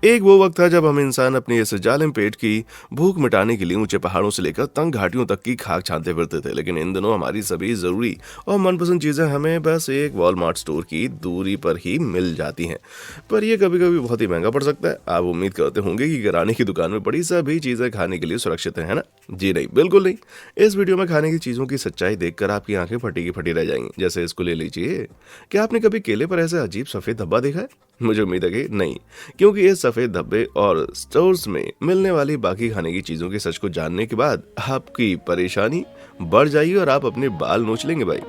एक वो वक्त था जब हम इंसान अपनी इस जालिम पेट की भूख मिटाने के लिए ऊंचे पहाड़ों से लेकर तंग घाटियों तक की खाक छानते फिरते थे। लेकिन इन दिनों हमारी सभी जरूरी और मनपसंद चीजें हमें बस एक वॉलमार्ट स्टोर की दूरी पर ही मिल जाती हैं। पर यह कभी कभी बहुत ही महंगा पड़ सकता है। आप उम्मीद करते होंगे कि किराने की दुकान में पड़ी सभी चीजें खाने के लिए सुरक्षित है ना? जी नहीं, बिल्कुल नहीं। इस वीडियो में खाने की चीजों की सच्चाई देखकर आपकी आंखें फटी की फटी रह जाएंगी। जैसे इसको ले लीजिए, क्या आपने कभी केले पर ऐसे अजीब सफेद धब्बा देखा है? मुझे उम्मीद है कि नहीं, क्योंकि ये सफेद धब्बे और स्टोर्स में मिलने वाली बाकी खाने की चीजों के सच को जानने के बाद आपकी परेशानी बढ़ जाएगी और आप अपने बाल नोच लेंगे भाई।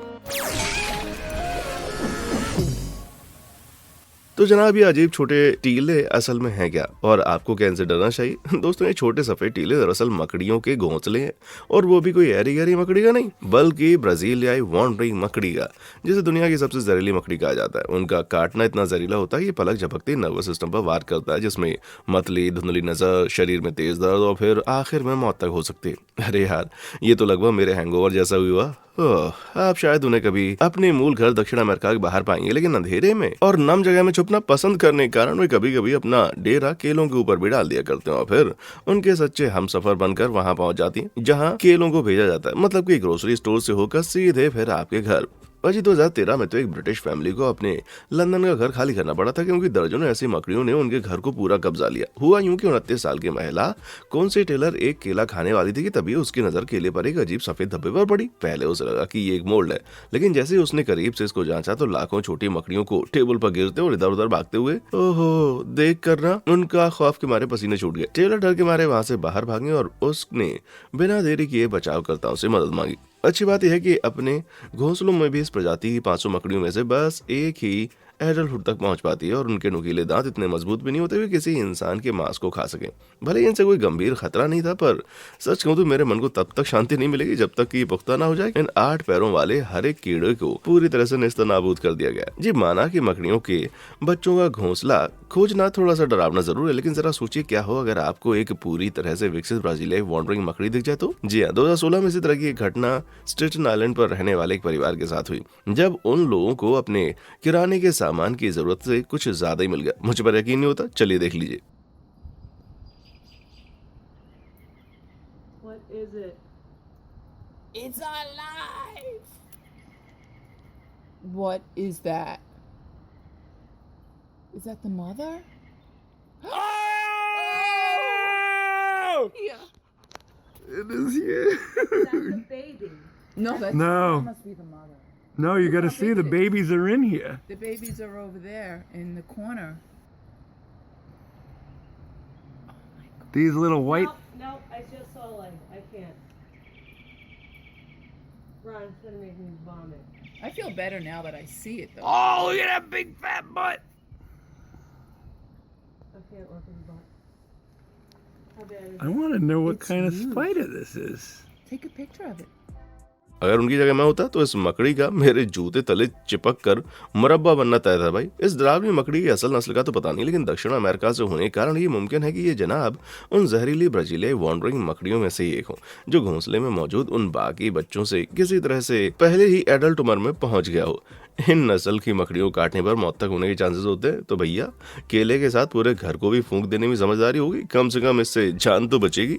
तो जनाब, ये अजीब छोटे टीले असल में हैं क्या, और आपको क्या इनसे डरना चाहिए? दोस्तों, ये छोटे सफेद टीले दरअसल मकड़ियों के घोंसले हैं, और वो भी कोई ऐरी गैरी मकड़ी का नहीं, बल्कि ब्राजीलियाई वॉन्डरिंग मकड़ी का, जिसे दुनिया की सबसे जहरीली मकड़ी कहा जाता है। उनका काटना इतना जहरीला होता है कि पलक झपकते नर्वस सिस्टम पर वार करता है, जिसमें मतली, धुंधली नजर, शरीर में तेज दर्द और फिर आखिर में मौत तक हो सकती है। अरे यार, ये तो लगभग मेरे हैंगओवर जैसा हुआ। आप शायद उन्हें कभी अपने मूल घर दक्षिण अमेरिका के बाहर पाएंगे, लेकिन अंधेरे में और नम जगह में छुपना पसंद करने के कारण वे कभी कभी अपना डेरा केलों के ऊपर भी डाल दिया करते हैं, और फिर उनके सच्चे हम सफर बनकर वहां पहुंच जाती हैं जहां केलों को भेजा जाता है, मतलब कि ग्रोसरी स्टोर से होकर सीधे फिर आपके घर। अजी 2013 में तो एक ब्रिटिश फैमिली को अपने लंदन का घर खाली करना पड़ा था, क्योंकि दर्जनों ऐसी मकड़ियों ने उनके घर को पूरा कब्जा लिया। हुआ यूं कि 29 साल की महिला कौन से टेलर एक केला खाने वाली थी कि तभी उसकी नजर केले पर एक अजीब सफेद धब्बे पर पड़ी। पहले उसे लगा कि ये एक मोल्ड है, लेकिन जैसे ही उसने करीब से इसको जांचा तो लाखों छोटी मकड़ियों को टेबल पर गिरते और इधर उधर भागते हुए ओहो देख कर ना उनका खौफ के मारे पसीने छूट गए। टेलर डर के मारे वहां से बाहर भागे और उसने बिना देरी किए बचावकर्ताओं से मदद मांगी। अच्छी बात यह है कि अपने घोंसलों में भी इस प्रजाति की 500 मकड़ियों में से बस एक ही एडल्टहुड तक पहुंच पाती है, और उनके नुकीले दांत इतने मजबूत भी नहीं होते कि किसी इंसान के मांस को खा सकें। भले ही इनसे कोई गंभीर खतरा नहीं था, पर सच कहूं तो मेरे मन को तब तक शांति नहीं मिलेगी जब तक कि ये पुख्ता ना हो जाए। इन 8 पैरों वाले हर एक कीड़े को पूरी तरह से नेस्तनाबूद कर दिया गया। जी, माना कि मकड़ियों के बच्चों का घोंसला खोजना थोड़ा सा डरावना जरूर है, लेकिन जरा सोचिए क्या हो अगर आपको एक पूरी तरह से विकसित ब्राजीलियाई वॉन्डरिंग मकड़ी दिख जाए तो। जी हाँ, 2016 में इसी तरह की एक घटना स्टेटन आइलैंड पर रहने वाले एक परिवार के साथ हुई, जब उन लोगों को अपने किराने के सामान की जरूरत से कुछ ज्यादा ही मिल गया। मुझे पर यकीन नहीं होता, चलिए देख लीजिए। What is it? It's alive! What is that? Is that the mother? Oh! Yeah. It is here. That's the baby. No, that must be the mother. No, you got to how see big the it is. babies are in here. The babies are over there in the corner. These little white. No, I just saw light. I can't. Ron's gonna make me vomit. I feel better now that I see it though. Oh, look at that big fat butt. I can't look at the butt. How bad is I want to know what It's kind of huge. spider this is. Take a picture of it. अगर उनकी जगह मैं होता तो इस मकड़ी का मेरे जूते तले चिपक कर मुरब्बा बनना तय था भाई। इस डरावनी मकड़ी की असल नस्ल का तो पता नहीं, लेकिन दक्षिण अमेरिका से होने के कारण ये मुमकिन है कि ये जनाब उन जहरीली ब्राजीलियाई वॉन्डरिंग मकड़ियों में से एक हो, जो घोंसले में मौजूद उन बाकी बच्चों से किसी तरह से पहले ही एडल्ट उम्र में पहुंच गया हो। इन नस्ल की मकड़ियों को काटने पर मौत तक होने के चांसेस होते हैं, तो भैया केले के साथ पूरे घर को भी फूंक देने में समझदारी होगी, कम से कम इससे जान तो बचेगी।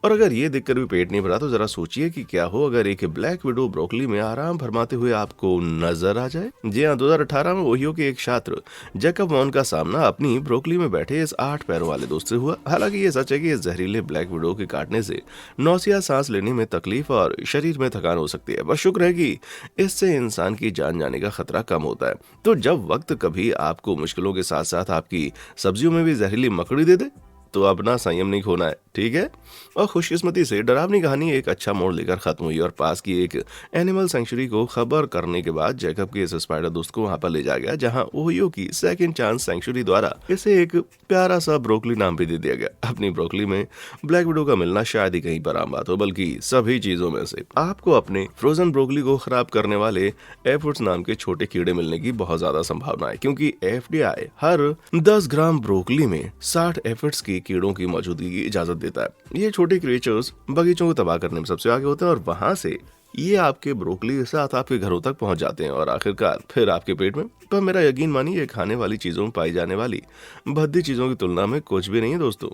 और अगर ये देखकर भी पेट नहीं भरा तो जरा सोचिए कि क्या हो अगर एक ब्लैक विडो ब्रोकली में आराम फरमाते हुए आपको नजर आ जाए। जी हाँ, 2018 में वही के एक छात्र जैकब वॉन का सामना अपनी ब्रोकली में बैठे इस 8 पैरों वाले दोस्त से हुआ। हालांकि ये सच है कि इस जहरीले ब्लैक विडो के काटने से नौसिया सांस लेने में तकलीफ और शरीर में थकान हो सकती है, पर शुक्र है कि इससे इंसान की जान जाने का खतरा कम होता है। तो जब वक्त कभी आपको मुश्किलों के साथ साथ आपकी सब्जियों में भी जहरीली मकड़ी दे दे तो अपना संयम नहीं खोना है, ठीक है। और खुशकिस्मती से डरावनी कहानी एक अच्छा मोड़ लेकर खत्म हुई, और पास की एक एनिमल सेंचुरी को खबर करने के बाद जैकब के इस स्पाइडर दोस्त को वहां पर ले जाया गया, जहां ओहियो की सेकंड चांस सेंचुरी द्वारा इसे एक प्यारा सा ब्रोकली नाम भी दे दिया गया। अपनी ब्रोकली में ब्लैक विडो का मिलना शायद ही कहीं पर आम बात हो, बल्कि सभी चीजों में से आपको अपने फ्रोजन ब्रोकली को खराब करने वाले एफिड्स नाम के छोटे कीड़े मिलने की बहुत ज्यादा संभावना है, क्योंकि एफडीआई हर 10 ग्राम ब्रोकली में 60 एफिड्स की कीड़ों की मौजूदगी की इजाजत देता है। ये छोटे क्रिएचर्स बगीचों को तबाह करने में सबसे आगे होते हैं, और वहां से ये आपके ब्रोकली के साथ आपके घरों तक पहुंच जाते हैं और आखिरकार फिर आपके पेट में। पर मेरा यकीन मानिए, ये खाने वाली चीजों में पाई जाने वाली भद्दी चीजों की तुलना में कुछ भी नहीं है दोस्तों।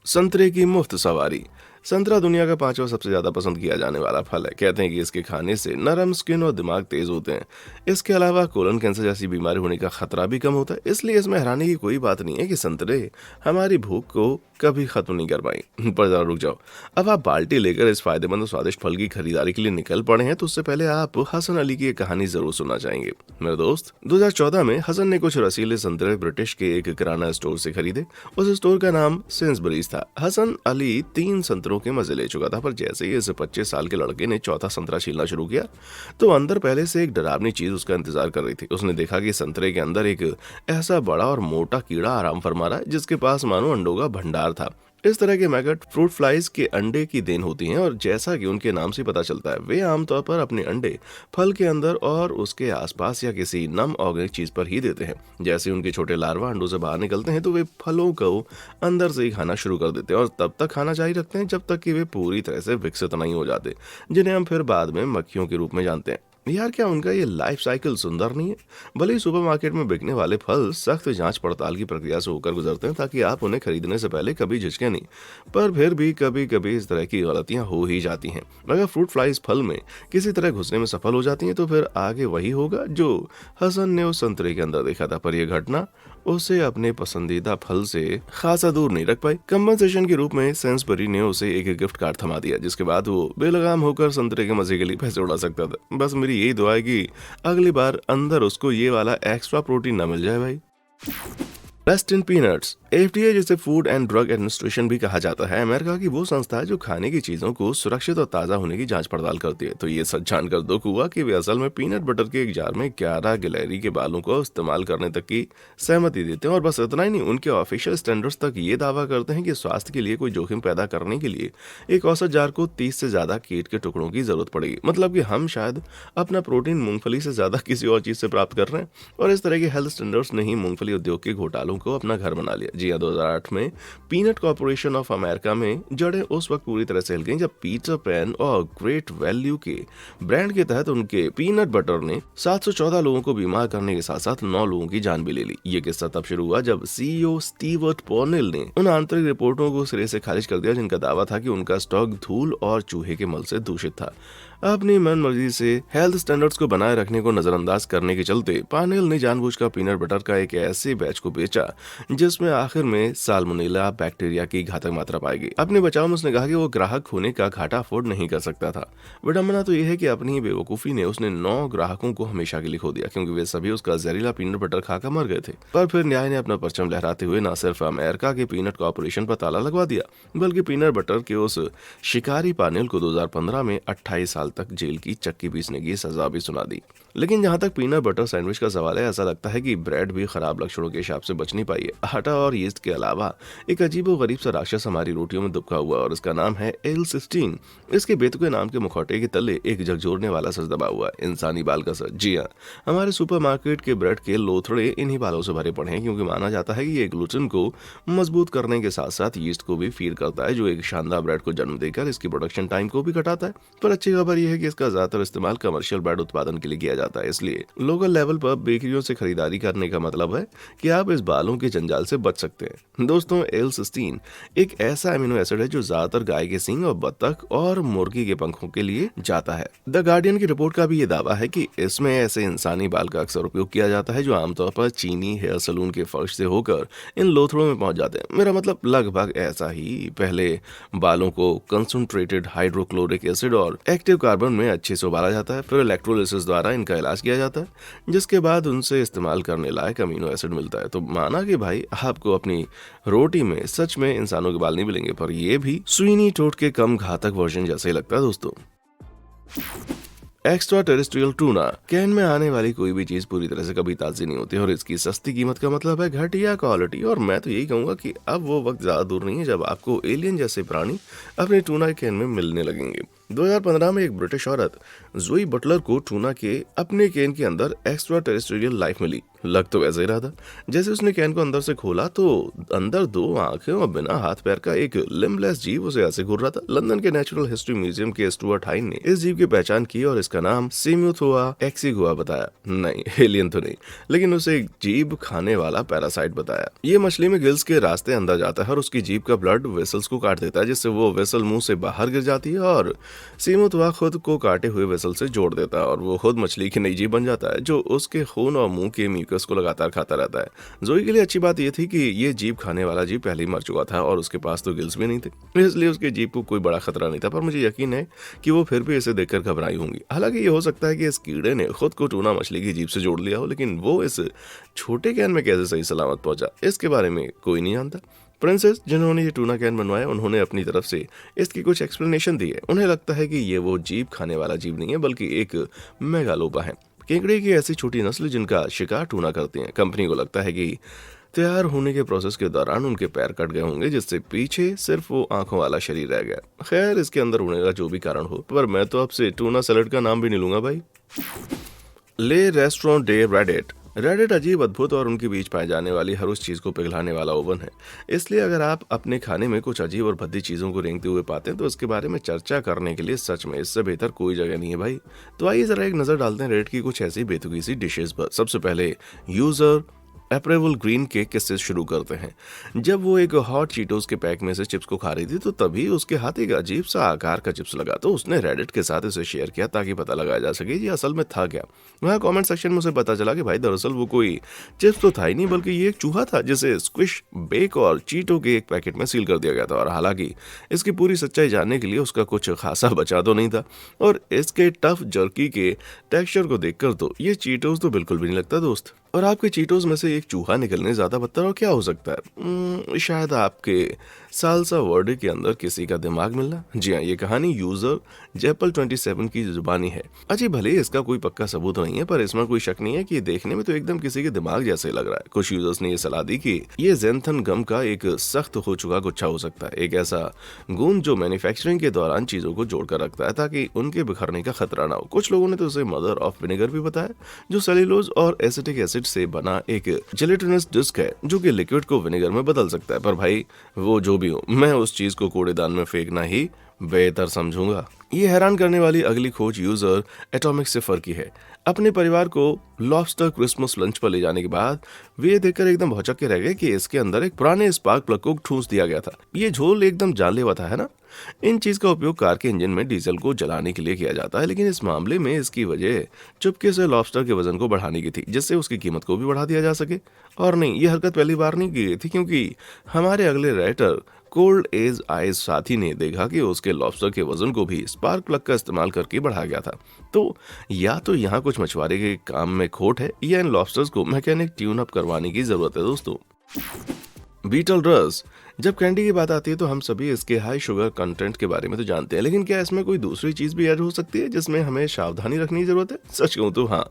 संतरे की मुफ्त सवारी। संतरा दुनिया का 5वां सबसे ज्यादा पसंद किया जाने वाला फल है। कहते हैं कि इसके खाने से नरम स्किन और दिमाग तेज होते हैं। इसके अलावा कोलन कैंसर जैसी बीमारी होने का खतरा भी कम होता है। इसलिए इसमें हैरानी की कोई बात नहीं है कि संतरे हमारी भूख को कभी खत्म नहीं कर पाई। पर जरा रुक जाओ, अब आप बाल्टी लेकर इस फायदेमंद और स्वादिष्ट फल की खरीदारी के लिए निकल पड़े हैं तो उससे पहले आप हसन अली की एक कहानी जरूर सुनना चाहेंगे। मेरे दोस्त, 2014 में हसन ने कुछ रसीले संतरे ब्रिटिश के एक किराना स्टोर से खरीदे। उस स्टोर का नाम सेंसबरीज था। हसन अली 3 संतरों के मजे ले चुका था, पर जैसे ही इस 25 साल के लड़के ने चौथा संतरा छीलना शुरू किया तो अंदर पहले से एक डरावनी चीज उसका इंतजार कर रही थी। उसने देखा कि संतरे के अंदर एक ऐसा बड़ा और मोटा कीड़ा आराम फरमा रहा है जिसके पास मानो अंडों का भंडार था। इस तरह के मैगट फ्रूट फ्लाइज के अंडे की देन होती हैं और जैसा कि उनके नाम से पता चलता है, वे आमतौर पर अपने अंडे फल के अंदर और उसके आसपास या किसी नम ऑर्गेनिक चीज पर ही देते हैं। जैसे उनके छोटे लार्वा अंडों से बाहर निकलते हैं तो वे फलों को अंदर से ही खाना शुरू कर देते हैं और तब तक खाना जारी रखते हैं जब तक कि वे पूरी तरह से विकसित नहीं हो जाते, जिन्हें हम फिर बाद में मक्खियों के रूप में जानते हैं। यार, क्या उनका ये लाइफ साइकिल सुंदर नहीं है? भले ही सुपरमार्केट में बिकने वाले फल सख्त जांच पड़ताल की प्रक्रिया से होकर गुजरते हैं ताकि आप उन्हें खरीदने से पहले कभी झिझके नहीं, पर फिर भी कभी कभी इस तरह की गलतियां हो ही जाती हैं। अगर फ्रूट फ्लाइज फल में किसी तरह घुसने में सफल हो जाती हैं तो फिर आगे वही होगा जो हसन ने उस संतरे के अंदर देखा था। पर यह घटना उसे अपने पसंदीदा फल से खासा दूर नहीं रख पाई। कंपनसेशन के रूप में सेंसबरी ने उसे एक गिफ्ट कार्ड थमा दिया, जिसके बाद वो बेलगाम होकर संतरे के मजे के लिए पैसे उड़ा सकता था। बस मेरी यही दुआ है कि अगली बार अंदर उसको ये वाला एक्स्ट्रा प्रोटीन ना मिल जाए भाई। Best in peanuts. FDA, जिसे फूड एंड ड्रग एडमिनिस्ट्रेशन भी कहा जाता है, अमेरिका की वो संस्था है जो खाने की चीजों को सुरक्षित और ताजा होने की जांच पड़ताल करती है। तो ये सच जानकर दुख हुआ कि वे असल में पीनट बटर के एक जार में 11 गिलहरी के बालों को इस्तेमाल करने तक की सहमति देते हैं। और बस इतना ही नहीं, उनके ऑफिशियल स्टैंडर्ड्स तक ये दावा करते हैं कि स्वास्थ्य के लिए कोई जोखिम पैदा करने के लिए एक औसत जार को 30 से ज्यादा कीट के टुकड़ों की जरूरत पड़ेगी। मतलब कि हम शायद अपना प्रोटीन मूंगफली से ज्यादा किसी और चीज से प्राप्त कर रहे हैं। और इस तरह के हेल्थ स्टैंडर्ड्स ने ही मूंगफली उद्योग के घोटालों को अपना घर बना लिया। जी हाँ, 2008 में पीनट कॉर्पोरेशन ऑफ अमेरिका में जड़ें उस वक्त पूरी तरह से हिल गईं जब पीटर पैन और ग्रेट वैल्यू के ब्रांड के तहत उनके पीनट बटर ने 714 लोगों को बीमार करने के साथ साथ 9 लोगों की जान भी ले ली। ये किस्सा तब शुरू हुआ जब CEO स्टीवर्ट पॉर्नेल ने उन आंतरिक रिपोर्टों को सिरे से खारिज कर दिया जिनका दावा था कि उनका स्टॉक धूल और चूहे के मल से दूषित था। अपनी मनमर्जी से हेल्थ स्टैंडर्ड्स को बनाए रखने को नजरअंदाज करने के चलते पार्नेल ने जानबूझकर पीनट बटर का एक ऐसे बैच को बेचा जिसमें आखिर में साल्मोनेला बैक्टीरिया की घातक मात्रा पाई गई। अपने बचाव में उसने कहा कि वो ग्राहक होने का घाटा अफोर्ड नहीं कर सकता था। विडंबना तो यह है कि अपनी ही बेवकूफी ने उसने 9 ग्राहकों को हमेशा के लिए खो दिया, क्योंकि वे सभी उसका जहरीला पीनट बटर खाकर मर गए थे। पर फिर न्याय ने अपना परचम लहराते हुए न सिर्फ अमेरिका के पीनट कॉर्पोरेशन पर ताला लगवा दिया, बल्कि पीनट बटर के उस शिकारी पार्नेल को 2015 में 28 साल तक जेल की चक्की पीसने की सजा भी सुना दी। लेकिन जहां तक पीनट बटर सैंडविच का सवाल है, ऐसा लगता है कि ब्रेड भी खराब लक्षणों के हिसाब से बच नहीं पाई है। आटा और यीस्ट के अलावा एक अजीबोगरीब सा राक्षस हमारी रोटियों में दुबका हुआ और इसका नाम है L16। इसके बेतुके नाम के मुखौटे के तले एक झकझोरने वाला सच दबा हुआ है, इंसानी बाल का सच। जी हाँ, हमारे सुपरमार्केट के ब्रेड के लोथड़े इन्हीं बालों से भरे पड़े हैं, क्योंकि माना जाता है कि ये ग्लूटेन को मजबूत करने के साथ साथ यीस्ट को भी फीड करता है, जो एक शानदार ब्रेड को जन्म देकर इसकी प्रोडक्शन टाइम को भी घटाता है। पर अच्छी खबर यह है कि इसका ज्यादातर इस्तेमाल कमर्शियल ब्रेड उत्पादन के लिए किया जाता है। इसलिए लोकल लेवल पर बेकरियों से खरीदारी करने का मतलब है कि आप इस बालों के जंजाल से बच सकते हैं। दोस्तों, L16 एक ऐसा अमीनो एसिड है जो ज्यादातर गाय के सींग और बत्तख और मुर्गी के पंखों के लिए जाता है। द गार्डियन की रिपोर्ट का भी ये दावा है कि इसमें ऐसे इंसानी बाल का अक्सर उपयोग किया जाता है जो आमतौर पर चीनी हेयर सलून के फर्श से होकर इन लोथड़ों में पहुंच जाते हैं। मेरा मतलब लगभग ऐसा ही। पहले बालों को कंसंट्रेटेड हाइड्रोक्लोरिक एसिड और एक्टिव कार्बन में अच्छे से उबाला जाता है, फिर इलेक्ट्रोलिसिस द्वारा इनका इलाज किया जाता है, जिसके बाद उनसे इस्तेमाल करने लायक अमीनो एसिड मिलता है। तो माना कि भाई आपको अपनी रोटी में सच में इंसानों के बाल नहीं मिलेंगे, पर ये भी स्वीनी टोड के कम घातक वर्जन जैसे ही लगता है। दोस्तों, एक्स्ट्रा टेरेस्ट्रियल टूना। कैन में आने वाली कोई भी चीज पूरी तरह से कभी ताजी नहीं होती और इसकी सस्ती कीमत का मतलब है घटिया क्वालिटी। और मैं तो यही कहूंगा कि अब वो वक्त ज्यादा दूर नहीं है जब आपको एलियन जैसे प्राणी अपने टूना कैन में मिलने लगेंगे। 2015 में एक ब्रिटिश औरत जोई बटलर को टूना के अपने कैन के अंदर एक्स्ट्रा टेरेस्ट्रियल लाइफ मिली। लग तो वैसे ही रहा था। जैसे उसने कैन को अंदर से खोला तो अंदर 2 आंखें और बिना हाथ पैर का एक लिम्बलेस जीव उसे ऐसे घूर रहा था। लंदन के नेचुरल हिस्ट्री म्यूजियम के स्टुअर्ट हाइन ने इस जीव की पहचान की और इसका नाम सिम्यूथोआ एक्सिगुआ बताया। नहीं, एलियन तो नहीं, लेकिन उसे एक जीभ खाने वाला पैरासाइट बताया। ये मछली में गिल्स के रास्ते अंदर जाता है और उसकी जीभ का ब्लड वेसल्स को काट देता है, जिससे वो वेसल मुंह से बाहर गिर जाती है और सिम्यूथोआ खुद को काटे हुए वेसल से जोड़ देता है और वो खुद मछली की नई जीभ बन जाता है, जो उसके खून और मुंह के म्यूकस को लगातार खाता रहता है। जोई के लिए अच्छी बात यह थी कि ये जीभ खाने वाला जीव पहले ही मर चुका था और उसके पास तो गिल्स भी नहीं थे, इसलिए उसके जीभ को कोई बड़ा खतरा नहीं था। पर मुझे यकीन है कि वो फिर भी इसे देखकर घबराई होंगी। हालांकि ये हो सकता है कि इस कीड़े ने खुद को टूना मछली की जीभ से जोड़ लिया हो, लेकिन वो इस छोटे कैन में कैसे सही सलामत पहुंचा, इसके बारे में कोई नहीं जानता। प्रिंसेस जिन्होंने ये टूना कैन बनवाया, उन्होंने अपनी तरफ से इसकी कुछ एक्सप्लेनेशन दी है। उन्हें लगता है कि ये वो जीभ खाने वाला जीव नहीं है, बल्कि एक मेगालोपा है, केकड़े की ऐसी छोटी नस्ल जिनका शिकार टूना करती है। कंपनी को लगता है कि तैयार होने के प्रोसेस के दौरान उनके पैर कट गए होंगे, जिससे पीछे सिर्फ वो आंखों वाला शरीर रह गया। खैर, इसके अंदर होने का जो भी कारण हो, पर मैं तो आपसे टूना सैलेड का नाम भी नहीं लूंगा भाई। ले रेस्टोरेंट डे रेडिट। रेडिट अजीब, अद्भुत और उनके बीच पाए जाने वाली हर उस चीज को पिघलाने वाला ओवन है। इसलिए अगर आप अपने खाने में कुछ अजीब और भद्दी चीजों को रेंगते हुए पाते हैं तो इसके बारे में चर्चा करने के लिए सच में इससे बेहतर कोई जगह नहीं है भाई। तो आइए जरा एक नजर डालते हैं रेडिट की कुछ ऐसी बेतुकी सी डिशेस पर। सबसे पहले यूजर एप्रेवल ग्रीन के किस्से शुरू करते हैं। जब वो एक हॉट चीटोस के पैक में से चिप्स को खा रही थी तो तभी उसके हाथ एक अजीब सा आकार का चिप्स लगा, तो उसने रेडिट के साथ इसे शेयर किया ताकि पता लगाया जा सके ये असल में था क्या। वहाँ कमेंट सेक्शन में उसे पता चला कि भाई दरअसल वो कोई चिप्स तो था ही नहीं, बल्कि ये एक चूहा था जिसे स्क्विश, बेक और चीटो के एक पैकेट में सील कर दिया गया था। और हालांकि इसकी पूरी सच्चाई जानने के लिए उसका कुछ खासा बचा तो नहीं था, और इसके टफ जर्की के टेक्सचर को देखकर तो ये चीटोस तो बिल्कुल भी नहीं लगता दोस्त। और आपके चीटोस में से एक चूहा निकलने ज्यादा बदतर और क्या हो सकता है? शायद आपके सालसा वर्ड के अंदर किसी का दिमाग मिलना। जी हाँ, ये कहानी यूजर जेपल 27 की जुबानी है। अजी भले इसका कोई पक्का सबूत नहीं है, पर इसमें कोई शक नहीं है कि देखने में तो एकदम किसी के दिमाग जैसे लग रहा है। कुछ यूजर्स ने ये सलाह दी कि ये ज़ैंथन गम का एक सख्त हो चुका गुच्छा हो सकता है, एक ऐसा गोंद जो मैन्युफैक्चरिंग के दौरान चीजों को जोड़कर रखता है ताकि उनके बिखरने का खतरा ना हो। कुछ लोगों ने तो उसे मदर ऑफ विनेगर भी बताया, जो सेल्यूलोज और एसिटिक एसिड से बना एक जेलेटिनस डिस्क है जो कि लिक्विड को विनेगर में बदल सकता है। पर भाई वो जो भी हो, मैं उस चीज को कूड़ेदान में फेंकना ही बेहतर समझूंगा। ये हैरान करने वाली अगली खोज यूजर एटॉमिक सिफर की है। अपने परिवार को लॉबस्टर क्रिसमस लंच पर ले जाने के बाद वे देखकर एकदम भौचक के रह गए कि इसके अंदर एक पुराने स्पार्क प्लग को ठूंस दिया गया था। ये झोल एकदम जानलेवा था, है ना? इन चीज का उपयोग कार के इंजन में डीजल को जलाने के लिए किया जाता है, लेकिन इस मामले में इसकी वजह चुपके से लॉबस्टर के वजन को बढ़ाने की थी, जिससे उसकी कीमत को भी बढ़ा दिया जा सके। और नहीं, ये हरकत पहली बार नहीं की गई थी, क्योंकि हमारे अगले राइटर कोल्ड एज आइज साथी ने देखा कि उसके लॉबस्टर के वजन को भी स्पार्क प्लग का इस्तेमाल करके बढ़ाया गया था। तो या तो यहाँ कुछ मछुआरे के काम में खोट है, या इन लॉबस्टर्स को मैकेनिक ट्यून अप करवाने की जरूरत है दोस्तों। बीटल रस। जब कैंडी की बात आती है तो हम सभी इसके हाई शुगर कंटेंट के बारे में तो जानते हैं, लेकिन क्या इसमें कोई दूसरी चीज भी ऐड हो सकती है जिसमें हमें सावधानी रखने की जरूरत है? सच कहूं तो हाँ,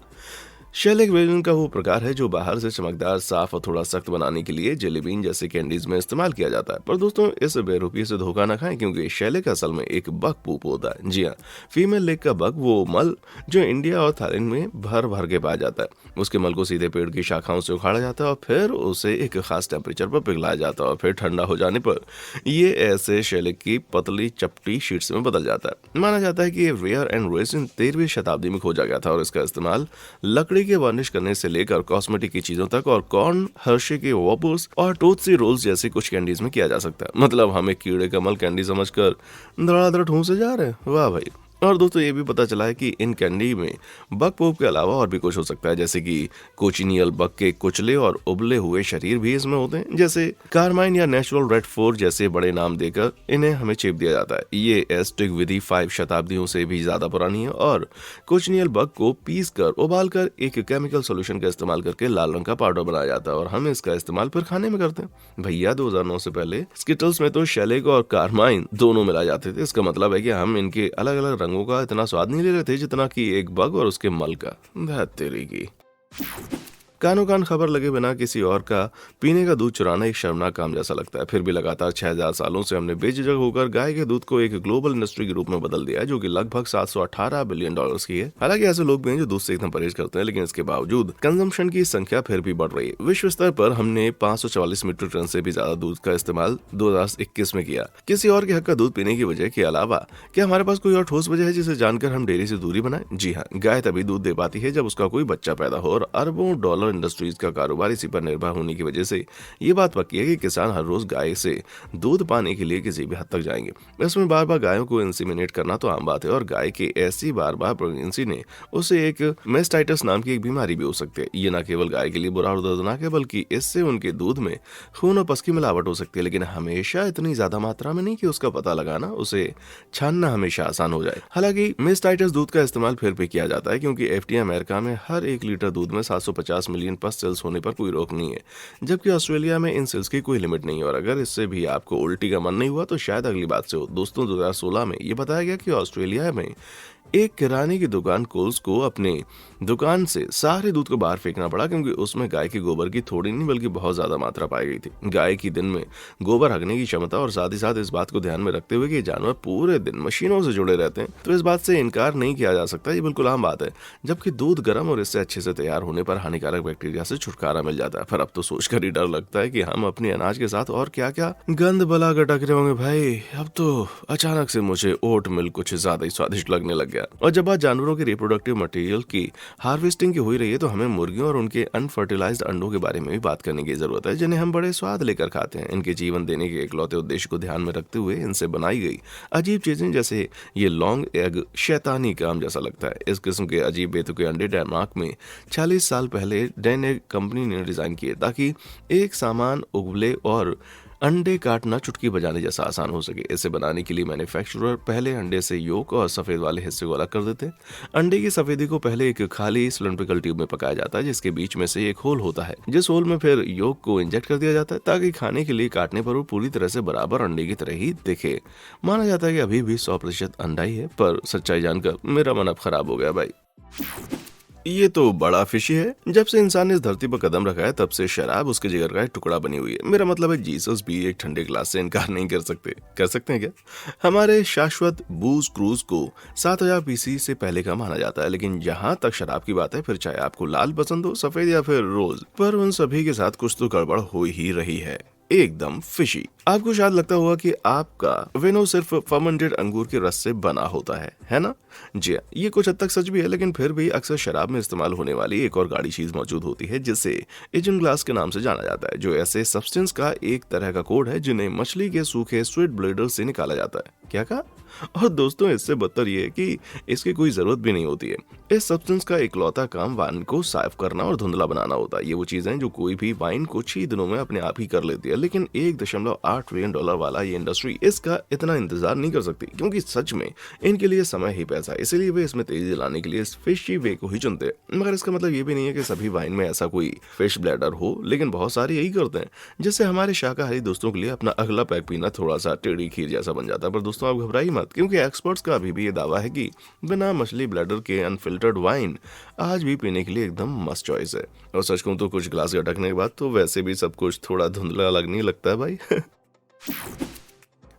शेल एक व्यंजन का वो प्रकार है जो बाहर से चमकदार, साफ और थोड़ा सख्त बनाने के लिए जेली बीन जैसे कैंडीज में इस्तेमाल किया जाता है। पर दोस्तों, इस बेरुखी से धोखा न खाएं, क्योंकि शेले का असल में एक बक पूप होता है। जी हाँ, फीमेल लेग का बक, वो मल जो इंडिया और थाईलैंड में भर भर के पाया जाता है। उसके मल को सीधे पेड़ की शाखाओं से उखाड़ा जाता है और फिर उसे एक खास टेम्परेचर पर पिघलाया जाता है, और फिर ठंडा हो जाने पर ये ऐसे शेले की पतली चपटी शीट्स में बदल जाता है। माना जाता है कि ये रेयर एंड रेसिन 13वीं शताब्दी में खोजा गया था, और इसका इस्तेमाल लकड़ी के वार्निश करने से लेकर कॉस्मेटिक की चीजों तक और कॉर्न, हर्शे के वॉपर्स और टोotसी रोल्स जैसी कुछ कैंडीज में किया जा सकता है। मतलब हम एक कीड़े का मल कैंडी समझकर धड़ाधड़ ठूंसे जा रहे हैं। वाह भाई। और दोस्तों, ये भी पता चला है कि इन कैंडी में बक पोप के अलावा और भी कुछ हो सकता है, जैसे कि कोचिनियल बक के कुचले और उबले हुए शरीर भी इसमें होते हैं, जैसे कार्माइन या नेचुरल रेड 4 जैसे बड़े नाम देकर इन्हें हमें चेप दिया जाता है। ये एस्टिक विधि 5 शताब्दियों से भी ज्यादा पुरानी है, और कोचिनियल बक को पीस कर उबाल कर एक केमिकल सोल्यूशन का इस्तेमाल करके लाल रंग का पाउडर बनाया जाता है, और हम इसका इस्तेमाल फिर खाने में करते हैं। भैया 2009 से पहले स्किटल्स में तो शेलेक और कार्माइन दोनों मिलाए जाते थे। इसका मतलब है कि हम इनके अलग अलग रंगों का इतना स्वाद नहीं ले रहे थे जितना कि एक बग और उसके मल का। तेरी की कानों कान खबर लगे बिना किसी और का पीने का दूध चुराना एक शर्मनाक काम जैसा लगता है। फिर भी लगातार 6000 सालों से हमने बेझिझक होकर गाय के दूध को एक ग्लोबल इंडस्ट्री के रूप में बदल दिया है, जो कि लगभग 718 बिलियन डॉलर्स की है। हालांकि ऐसे लोग भी हैं जो दूध से एकदम परहेज करते हैं, लेकिन इसके बावजूद कंजम्पशन की संख्या फिर भी बढ़ रही है। विश्व स्तर पर हमने 544 मीट्रिक टन से भी ज्यादा दूध का इस्तेमाल 2021 में किया। किसी और के हक का दूध पीने की वजह के अलावा क्या हमारे पास कोई और ठोस वजह है जिसे जानकर हम डेयरी से दूरी बनाएं? जी हाँ, गाय तभी दूध दे पाती है जब उसका कोई बच्चा पैदा हो, और अरबों डॉलर इंडस्ट्रीज का कारोबार इसी पर निर्भर होने की वजह से ये बात पक्की है कि किसान हर रोज गाय से दूध पाने के लिए किसी भी हद तक जाएंगे। इसमें बार बार गायों को इंसीमिनेट करना तो आम बात है, और गाय की ऐसी बार बार प्रेगनेंसी ने उसे एक मेस्टाइटिस नाम की एक बीमारी भी हो सकती है। ये न केवल गाय के लिए बुरा और दर्दनाक है, बल्कि इससे उनके दूध में खून और पस की मिलावट हो सकती है, लेकिन हमेशा इतनी ज्यादा मात्रा में नहीं कि उसका पता लगाना, उसे छानना हमेशा आसान हो जाए। हालांकि मेस्टाइटिस दूध का इस्तेमाल फिर भी किया जाता है, क्योंकि एफडीए अमेरिका में हर 1 लीटर दूध में 750 मिलियन पस सेल्स होने पर कोई रोक नहीं है, जबकि ऑस्ट्रेलिया में इन सेल्स की कोई लिमिट नहीं है। और अगर इससे भी आपको उल्टी का मन नहीं हुआ तो शायद अगली बात से हो। दोस्तों, 2016 में ये बताया गया कि ऑस्ट्रेलिया में एक किराने की दुकान कोल्स को अपने दुकान से सारे दूध को बाहर फेंकना पड़ा, क्योंकि उसमें गाय के गोबर की थोड़ी नहीं बल्कि बहुत ज्यादा मात्रा पाई गई थी। गाय की दिन में गोबर हगने की क्षमता, और साथ ही साथ इस बात को ध्यान में रखते हुए कि जानवर पूरे दिन मशीनों से जुड़े रहते हैं, तो इस बात से इनकार नहीं किया जा सकता, ये बिल्कुल आम बात है। जबकि दूध गर्म और इससे अच्छे से तैयार होने पर हानिकारक बैक्टीरिया से छुटकारा मिल जाता है। पर अब तो सोचकर ही डर लगता है कि हम अपने अनाज के साथ और क्या क्या गंद बला गटक रहे होंगे। भाई, अब तो अचानक से मुझे ओट मिल्क कुछ ज्यादा ही स्वादिष्ट लगने लग गया। और जब बात जानवरों के रिप्रोडक्टिव मटेरियल की हार्वेस्टिंग की हुई रही है, तो हमें मुर्गियों और उनके अनफर्टिलाइज्ड अंडों के बारे में भी बात करने की जरूरत है, जिन्हें हम बड़े स्वाद लेकर खाते हैं। इनके जीवन देने के इकलौते उद्देश्य को ध्यान में रखते हुए इनसे बनाई गई अजीब चीजें, जैसे ये लॉन्ग एग, शैतानी काम जैसा लगता है। इस किस्म के अजीब बेतुके अंडे डेनमार्क में 40 साल पहले डेन एग कंपनी ने डिजाइन किए, ताकि एक सामान उबले और अंडे काटना चुटकी बजाने जैसा आसान हो सके। इसे बनाने के लिए मैन्युफैक्चरर पहले अंडे से योक और सफेद वाले हिस्से को अलग कर देते हैं। अंडे की सफेदी को पहले एक खाली सिलिंड्रिकल ट्यूब में पकाया जाता है, जिसके बीच में से एक होल होता है, जिस होल में फिर योक को इंजेक्ट कर दिया जाता है, ताकि खाने के लिए काटने पर वो पूरी तरह से बराबर अंडे की तरह ही दिखे। माना जाता है कि अभी भी 100% अंडा ही है, पर सच्चाई जानकर मेरा मन अब खराब हो गया भाई। ये तो बड़ा फिशी है। जब से इंसान ने इस धरती पर कदम रखा है, तब से शराब उसके जिगर का एक टुकड़ा बनी हुई है। मेरा मतलब है, जीसस भी एक ठंडे ग्लास से इनकार नहीं कर सकते हैं क्या? हमारे शाश्वत बूज क्रूज को 7000 BC से पहले का माना जाता है, लेकिन जहां तक शराब की बात है, फिर चाहे आपको लाल पसंद हो, सफेद या फिर रोज, पर उन सभी के साथ कुछ तो गड़बड़ हो ही रही है, एकदम फिशी। आपको शायद लगता होगा कि आपका वेनो सिर्फ फर्मेंटेड अंगूर के रस से बना होता है ना? जी हाँ, ये कुछ हद तक सच भी है, लेकिन फिर भी अक्सर शराब में इस्तेमाल होने वाली एक और गाढ़ी चीज मौजूद होती है, जिसे एजेंट ग्लास के नाम से जाना जाता है, जो ऐसे सब्सटेंस का एक तरह का कोड है जिन्हें मछली के सूखे स्क्विड ब्लेडर से निकाला जाता है। क्या कहा? और दोस्तों, इससे बदतर ये है कि इसकी कोई जरूरत भी नहीं होती है। इस सब्सटेंस का इकलौता काम वाइन को साफ करना और धुंधला बनाना होता है। ये वो चीजें जो कोई भी वाइन कुछ ही दिनों में अपने आप ही कर लेती है, लेकिन $1.8 ट्रिलियन वाला ये इंडस्ट्री इसका इतना इंतजार नहीं कर सकती, क्योंकि सच में इनके लिए समय ही पैसा है। इसीलिए वे इसमें तेजी लाने के लिए इस फिशी वे को ही चुनते हैं। मगर इसका मतलब ये भी नहीं है कि सभी वाइन में ऐसा कोई फिश ब्लैडर हो, लेकिन बहुत सारे यही करते हैं, जिससे हमारे शाकाहारी दोस्तों के लिए अपना अगला पैक पीना थोड़ा सा टेढ़ी खीर जैसा बन जाता है। पर दोस्तों, आप घबराइए मत, क्योंकि एक्सपर्ट्स का अभी भी ये दावा है कि बिना मछली ब्लैडर के अनफिल्टर्ड वाइन आज भी पीने के लिए एकदम मस्त चॉइस है। और सच कहूं तो कुछ ग्लास गटकने के बाद तो वैसे भी सब कुछ थोड़ा धुंधला लगने लगता है भाई।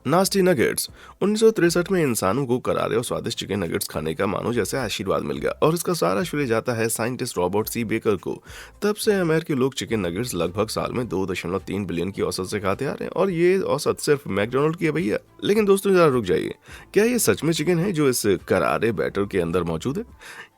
Nasty nuggets. 1963 में इंसानों को करारे और स्वादिष्ट चिकन नगेट्स खाने का मानो जैसे आशीर्वाद मिल गया, और इसका सारा श्रेय जाता है साइंटिस्ट रॉबर्ट सी बेकर को। तब से अमेरिकी लोग चिकन नगेट्स लगभग साल में 2.3 बिलियन की औसत से खाते आ रहे हैं, और ये औसत सिर्फ मैकडोनल्ड की है भैया। लेकिन दोस्तों, जरा रुक जाइए, क्या ये सच में चिकन है जो इस करारे बैटर के अंदर मौजूद है,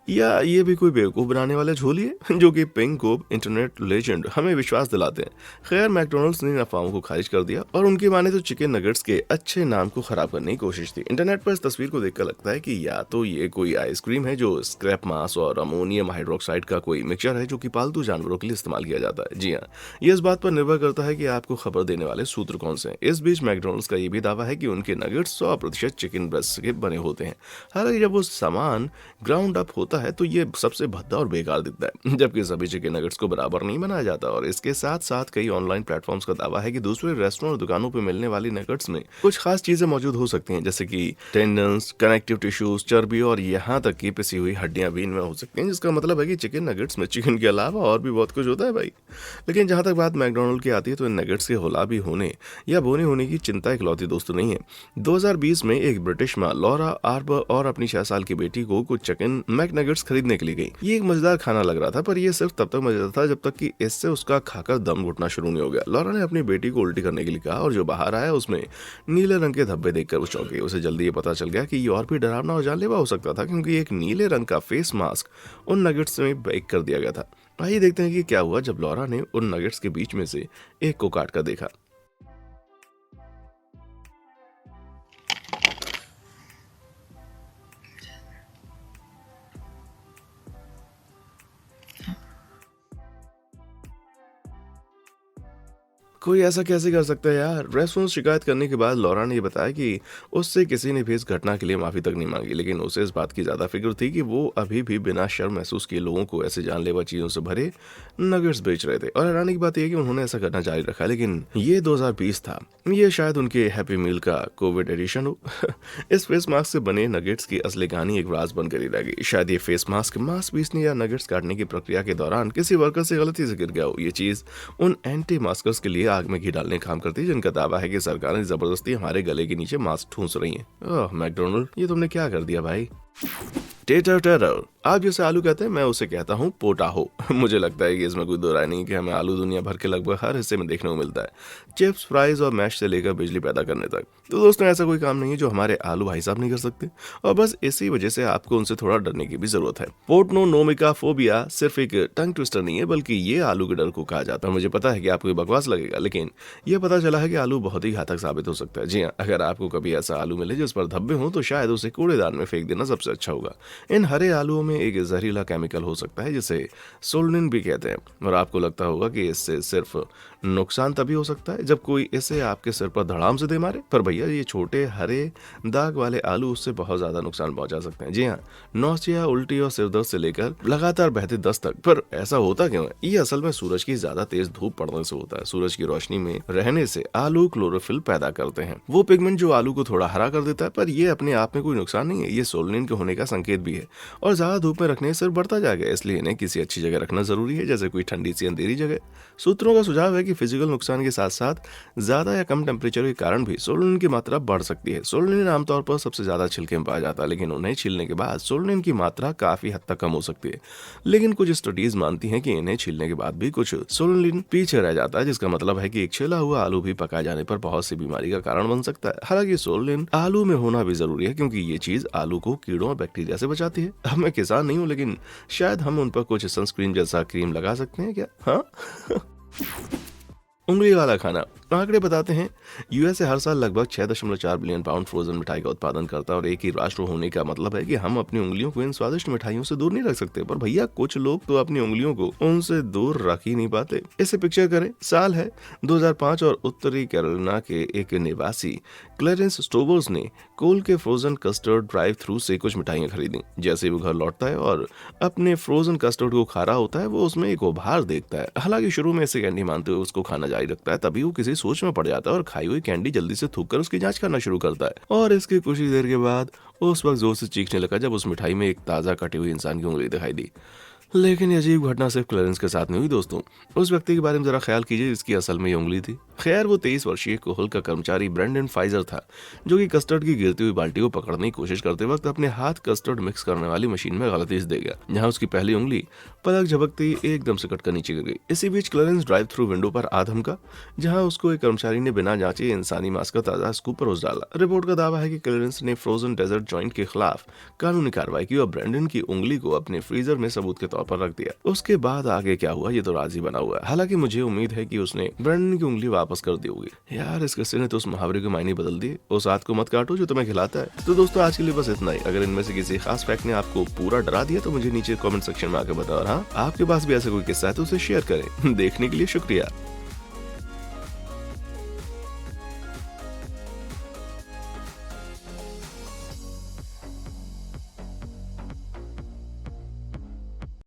या ये भी कोई बेवकूफ बनाने वाला झोली है जो कि पिंक कोब इंटरनेट लेजेंड हमें विश्वास दिलाते हैं? खैर, मैकडोनल्ड्स ने इन अफवाहों को खारिज कर दिया, और उनकी माने तो चिकन नगेट्स के अच्छे नाम को खराब करने की कोशिश थी। इंटरनेट पर इस तस्वीर को देखकर लगता है कि या तो ये कोई आइसक्रीम है जो स्क्रैप मास और अमोनियम हाइड्रोक्साइड का कोई मिक्सचर है, जो कि पालतू जानवरों के लिए इस्तेमाल किया जाता है। जी हाँ, ये इस बात पर निर्भर करता है कि आपको खबर देने वाले सूत्र कौन से हैं। इस बीच मैकडोनल्ड्स का ये भी दावा है कि उनके नगेट्स 100% चिकन ब्रेस्ट के बने होते हैं। हालांकि जब वो सामान ग्राउंड अप होता है तो ये सबसे भद्दा और बेकार दिखता है, जबकि सभी चिकन नगेट्स को बराबर नहीं बनाया जाता। और इसके साथ साथ कई ऑनलाइन प्लेटफॉर्म्स का दावा है कि दूसरे रेस्टोरेंट और दुकानों पर मिलने वाली नगेट्स में कुछ खास चीजें मौजूद हो सकती हैं, जैसे कि टेंडन्स, कनेक्टिव टिश्यूज, चर्बी और यहाँ तक की पिसी हुई हड्डियां भी इनमें हो सकती हैं, जिसका मतलब है कि चिकन नगेट्स में चिकन के अलावा और भी बहुत कुछ होता है भाई। लेकिन जहां तक बात मैकडोनल्ड की आती है तो इन नगेट्स के गुलाबी होने या बोने होने की चिंता इकलौती दोस्तों नहीं है। 2020 में एक ब्रिटिश माँ लॉरा आर्बर और अपनी 6 साल की बेटी को कुछ चिकन मैक नगेट्स खरीदने के लिए गई। ये एक मजेदार खाना लग रहा था, पर यह सिर्फ तब तक मजेदार था जब तक कि इससे उसका खाकर दम घुटना शुरू नहीं हो गया। लॉरा ने अपनी बेटी को उल्टी करने के लिए कहा और जो बाहर आया उसमें नीले रंग के धब्बे देखकर वो चौंक गई। उसे जल्दी ये पता चल गया कि ये और भी डरावना और जानलेवा हो सकता था, क्योंकि एक नीले रंग का फेस मास्क उन नगेट्स में बेक कर दिया गया था। आइए देखते हैं कि क्या हुआ जब लॉरा ने उन नगेट्स के बीच में से एक को काट कर देखा। कोई ऐसा कैसे कर सकता है यार। रेस्टोरेंट शिकायत करने के बाद लॉरा ने बताया कि उससे किसी ने भी इस घटना के लिए माफी तक नहीं मांगी, लेकिन उसे इस बात की ज्यादा फिक्र थी कि वो अभी भी बिना शर्म महसूस किए लोगों को ऐसे जानलेवा चीजों से भरे नगेट्स बेच रहे थे। और हैरानी की बात यह कि उन्होंने ऐसा करना जारी रखा, लेकिन ये 2020 था। ये शायद उनके हैप्पी मील का कोविड एडिशन हो। इस फेस मास्क से बने नगेट्स की असली कहानी एक राज बनकर ही रह गई। शायद ये फेस मास्क मांस पीसने या नगेट्स काटने की प्रक्रिया के दौरान किसी वर्कर से गलती से गिर गया हो। ये चीज उन एंटी मास्कर्स के लिए आग में घी डालने काम करती है, जिनका दावा है कि सरकारें जबरदस्ती हमारे गले के नीचे मास्क ठूंस रही हैं। ओह मैकडोनल्ड, ये तुमने क्या कर दिया भाई। टेटर टेरर, आप जैसे आलू कहते हैं मैं उसे कहता हूँ पोटाहो। मुझे लगता है कि इसमें कोई दो राय नहीं कि हमें आलू दुनिया भर के लगभग हर हिस्से में देखने को मिलता है, चिप्स, फ्राइज और मैश से लेकर बिजली पैदा करने तक। तो दोस्तों ऐसा कोई काम नहीं है जो हमारे आलू भाई साहब नहीं कर सकते, और बस इसी वजह से आपको उनसे थोड़ा डरने की भी जरूरत है। पोर्टनोनोमिकाफोबिया सिर्फ एक टंग ट्विस्टर नहीं है, बल्कि ये आलू के डर को कहा जाता है। मुझे पता है कि आपको ये बकवास लगेगा, लेकिन यह पता चला है कि आलू बहुत ही घातक साबित हो सकता है। जी हाँ, अगर आपको कभी ऐसा आलू मिले जिस पर धब्बे हो तो शायद उसे कूड़ेदान में फेंक देना सबसे अच्छा होगा। इन हरे आलूओं में एक जहरीला केमिकल हो सकता है जिसे सोलनिन भी कहते हैं, और आपको लगता होगा कि इससे सिर्फ नुकसान तभी हो सकता है जब कोई इसे आपके सिर पर धड़ाम से दे मारे। पर भैया ये छोटे हरे दाग वाले आलू उससे बहुत ज्यादा नुकसान पहुंचा सकते हैं। जी हाँ, नौसिया, उल्टी और सिरदर्द से लेकर लगातार बहते दस्त तक। पर ऐसा होता क्यों है? ये असल में सूरज की ज्यादा तेज धूप पड़ने से होता है। सूरज की रोशनी में रहने से आलू क्लोरोफिल पैदा करते हैं, वो पिगमेंट जो आलू को थोड़ा हरा कर देता है। पर ये अपने आप में कोई नुकसान नहीं है, ये सोलनिन के होने का संकेत भी है। और ज्यादा धूप में रखने से बढ़ता जाएगा, इसलिए इन्हें किसी अच्छी जगह रखना जरूरी है, जैसे कोई ठंडी सी अंधेरी जगह। सूत्रों का सुझाव है कि फिजिकल नुकसान के साथ साथ ज्यादा या कम टेम्परेचर के कारण भी सोलनिन की मात्रा बढ़ सकती है। सोलनिन आमतौर पर सबसे ज्यादा छिलके में पाया जाता है, लेकिन उन्हें छीलने के बाद सोलनिन की मात्रा काफी हद तक कम हो सकती है। लेकिन कुछ स्टडीज मानती हैं कि इन्हें छीलने के बाद भी कुछ सोलनिन पीछे रह जाता है, जिसका मतलब है कि एक छिला हुआ आलू भी पकाए जाने पर बहुत सी बीमारी का कारण बन सकता है। हालांकि सोलनिन आलू में होना भी जरूरी है, क्योंकि ये चीज आलू को कीड़ों और बैक्टीरिया से बचाती है। अब मैं किसान नहीं हूँ, लेकिन शायद हम उन पर कुछ सनस्क्रीन जैसा क्रीम लगा सकते हैं क्या? हाँ। उंगली वाला खाना। आंकड़े बताते हैं यूएसए हर साल लगभग 6.4 बिलियन पाउंड फ्रोजन मिठाई का उत्पादन करता है, और एक ही राष्ट्र होने का मतलब है कि हम अपनी उंगलियों को इन स्वादिष्ट मिठाइयों से दूर नहीं रख सकते। पर भैया कुछ लोग तो अपनी उंगलियों को उनसे दूर रख ही नहीं पाते। इसे पिक्चर करें, साल है 2005 और उत्तरी कैरोलिना के एक निवासी क्लेरेंस स्टोवर्स ने कोल के फ्रोजन कस्टर्ड ड्राइव थ्रू से कुछ मिठाइयां खरीदी। जैसे वो घर लौटता है और अपने फ्रोजन कस्टर्ड को खा रहा होता है, वो उसमें एक उभार देखता है। हालांकि शुरू में इसे कैंडी मानते हुए उसको खाना जारी रखता है, तभी वो किसी सोच में पड़ जाता है और खाई हुई कैंडी जल्दी से थूक कर उसकी जांच करना शुरू करता है। और इसके कुछ ही देर के बाद उस वक्त जोर से चीखने लगा जब उस मिठाई में एक ताजा कटी हुई इंसान की उंगली दिखाई दी। लेकिन अजीब घटना सिर्फ क्लेरेंस के साथ नहीं हुई दोस्तों। उस व्यक्ति के बारे में जरा ख्याल कीजिए जिसकी असल में ये उंगली थी। खैर, वो 23 वर्षीय कोहल का कर्मचारी ब्रेंडन फाइजर था, जो कि कस्टर्ड की गिरती हुई बाल्टी को पकड़ने की कोशिश करते वक्त अपने हाथ कस्टर्ड मिक्स करने वाली मशीन में गलती से दे गया, जहां उसकी पहली उंगली पलक झपकती एकदम से कटकर नीचे गिर गई। इसी बीच क्लेरेंस ड्राइव थ्रू विंडो पर आ धमका, जहां उसको एक कर्मचारी ने बिना जांचे इंसानी मांस का ताजा स्कूप परोस डाला। रिपोर्ट का दावा है कि क्लेरेंस ने फ्रोजन डेजर्ट जॉइंट के खिलाफ कानूनी कार्रवाई की और ब्रेंडन की उंगली को अपने फ्रीजर में सबूत के तौर पर रख दिया। उसके बाद आगे क्या हुआ ये तो राजी बना हुआ है। हालांकि मुझे उम्मीद है कि उसने ब्रेंडन की उंगली वापस कर दी होगी। यार, इस किस्से ने तो उस मुहावरे के मायने बदल दिए, उस हाथ को मत काटो जो तुम्हें खिलाता है। तो दोस्तों आज के लिए बस इतना ही। अगर इनमें से किसी खास फैक्ट ने आपको पूरा डरा दिया तो मुझे नीचे कमेंट सेक्शन में आकर बताओ। हाँ, आपके पास भी ऐसा कोई किस्सा है तो उसे शेयर करें। देखने के लिए शुक्रिया।